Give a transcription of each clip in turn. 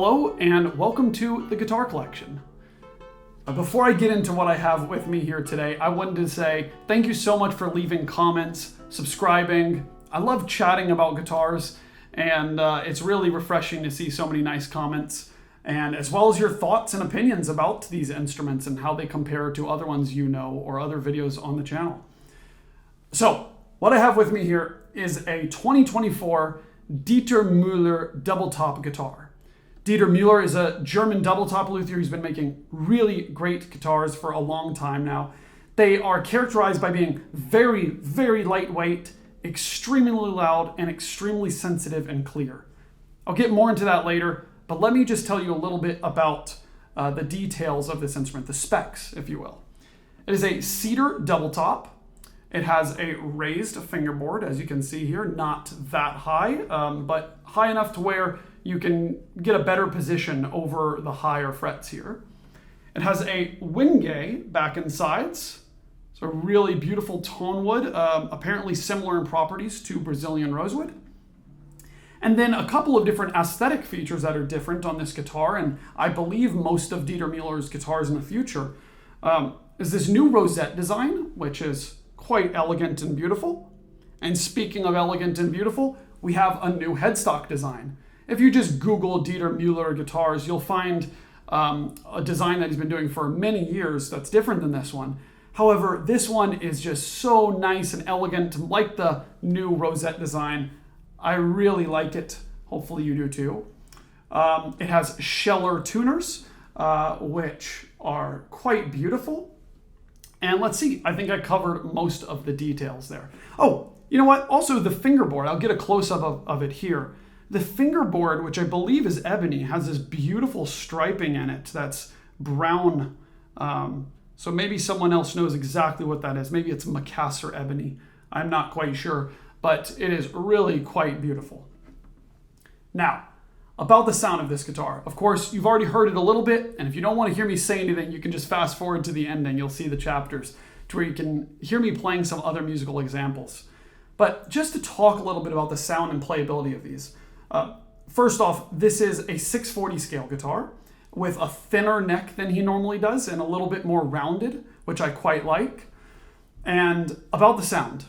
Hello and welcome to the Guitar Collection. Before I get into what I have with me here today, I wanted to say thank you so much for leaving comments, subscribing. I love chatting about guitars, and it's really refreshing to see so many nice comments, and as well as your thoughts and opinions about these instruments and how they compare to other ones you know or other videos on the channel. So, what I have with me here is a 2024 Dieter Müller Doubletop guitar. Dieter Müller is a German doubletop luthier who's been making really great guitars for a long time now. They are characterized by being very, very lightweight, extremely loud, and extremely sensitive and clear. I'll get more into that later, but let me just tell you a little bit about the details of this instrument, the specs, if you will. It is a cedar doubletop. It has a raised fingerboard, as you can see here, not that high, but high enough to where you can get a better position over the higher frets here. It has a wingay back and sides, so really beautiful tone wood, apparently similar in properties to Brazilian rosewood. And then a couple of different aesthetic features that are different on this guitar, and I believe most of Dieter Müller's guitars in the future, is this new rosette design, which is quite elegant and beautiful. And speaking of elegant and beautiful, we have a new headstock design. If you just Google Dieter Müller guitars, you'll find a design that he's been doing for many years that's different than this one. However, this one is just so nice and elegant, like the new rosette design. I really like it. Hopefully you do too. It has Scheller tuners, which are quite beautiful. And let's see, I think I covered most of the details there. Oh, you know what? Also the fingerboard, I'll get a close-up of it here. The fingerboard, which I believe is ebony, has this beautiful striping in it that's brown. So maybe someone else knows exactly what that is. Maybe it's Macassar ebony. I'm not quite sure, but it is really quite beautiful. Now, about the sound of this guitar. Of course, you've already heard it a little bit, and if you don't want to hear me say anything, you can just fast forward to the ending. You'll see the chapters to where you can hear me playing some other musical examples. But just to talk a little bit about the sound and playability of these. First off, this is a 640 scale guitar with a thinner neck than he normally does and a little bit more rounded, which I quite like. And about the sound.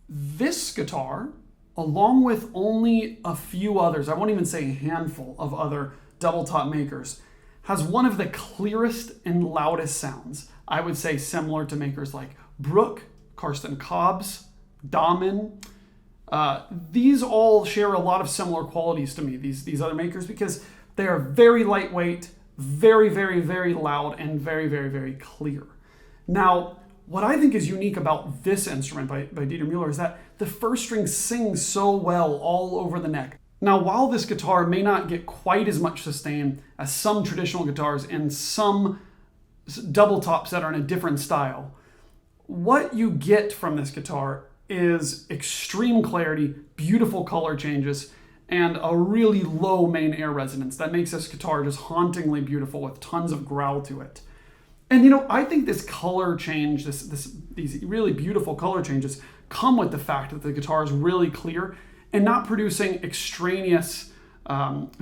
This guitar, along with only a few others, I won't even say a handful of other doubletop makers, has one of the clearest and loudest sounds. I would say similar to makers like Brook, Karsten Cobb's, Dahmen. These all share a lot of similar qualities to me, these other makers, because they are very lightweight, very, very, very loud, and very, very, very clear. Now, what I think is unique about this instrument by Dieter Müller is that the first string sings so well all over the neck. Now, while this guitar may not get quite as much sustain as some traditional guitars and some double tops that are in a different style, what you get from this guitar is extreme clarity, beautiful color changes, and a really low main air resonance that makes this guitar just hauntingly beautiful with tons of growl to it. And you know, I think this color change, these really beautiful color changes come with the fact that the guitar is really clear and not producing extraneous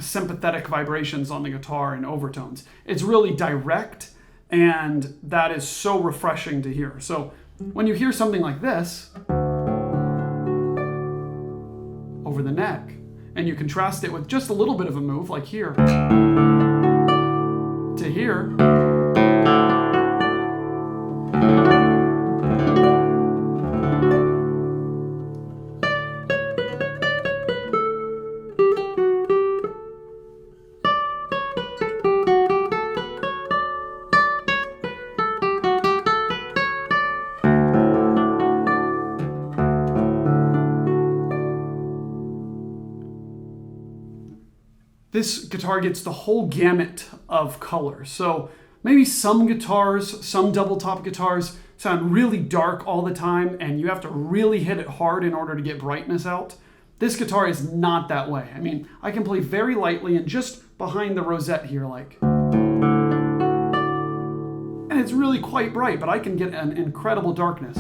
sympathetic vibrations on the guitar and overtones. It's really direct, and that is so refreshing to hear. So when you hear something like this over the neck, and you contrast it with just a little bit of a move, like here, to here, this guitar gets the whole gamut of colors. So maybe some guitars, some double top guitars sound really dark all the time and you have to really hit it hard in order to get brightness out. This guitar is not that way. I mean, I can play very lightly and just behind the rosette here, like, and it's really quite bright, but I can get an incredible darkness.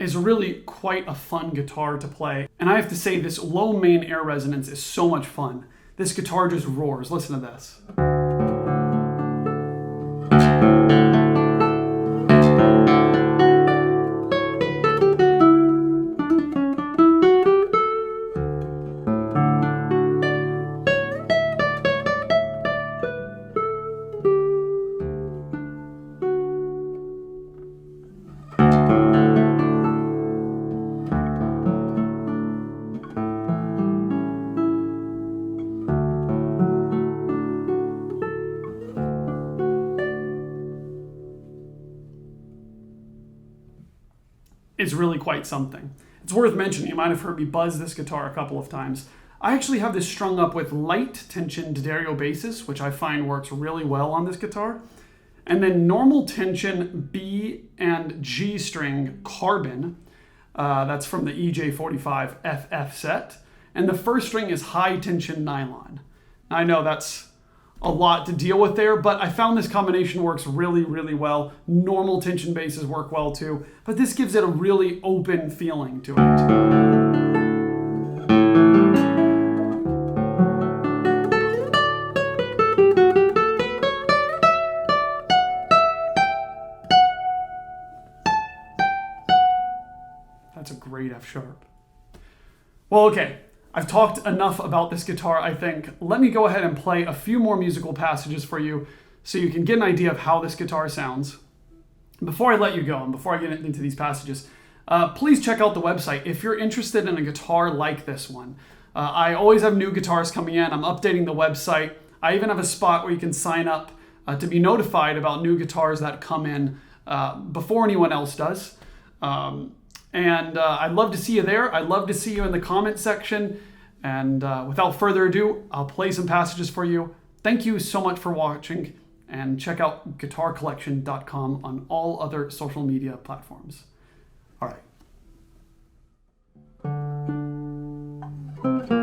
is really quite a fun guitar to play. And I have to say, this low main air resonance is so much fun. This guitar just roars. Listen to this. Is really quite something. It's worth mentioning, you might have heard me buzz this guitar a couple of times. I actually have this strung up with light tension D'Addario basses, which I find works really well on this guitar. And then normal tension B and G string carbon, that's from the EJ45 FF set. And the first string is high tension nylon. Now, I know that's a lot to deal with there, but I found this combination works really, really well. Normal tension basses work well too, but this gives it a really open feeling to it. That's a great F sharp. Well, okay. I've talked enough about this guitar, I think. Let me go ahead and play a few more musical passages for you so you can get an idea of how this guitar sounds. Before I let you go and before I get into these passages, please check out the website if you're interested in a guitar like this one. I always have new guitars coming in. I'm updating the website. I even have a spot where you can sign up to be notified about new guitars that come in before anyone else does. And I'd love to see you there. I'd love to see you in the comment section. And without further ado, I'll play some passages for you. Thank you so much for watching, and check out guitarcollection.com on all other social media platforms. All right.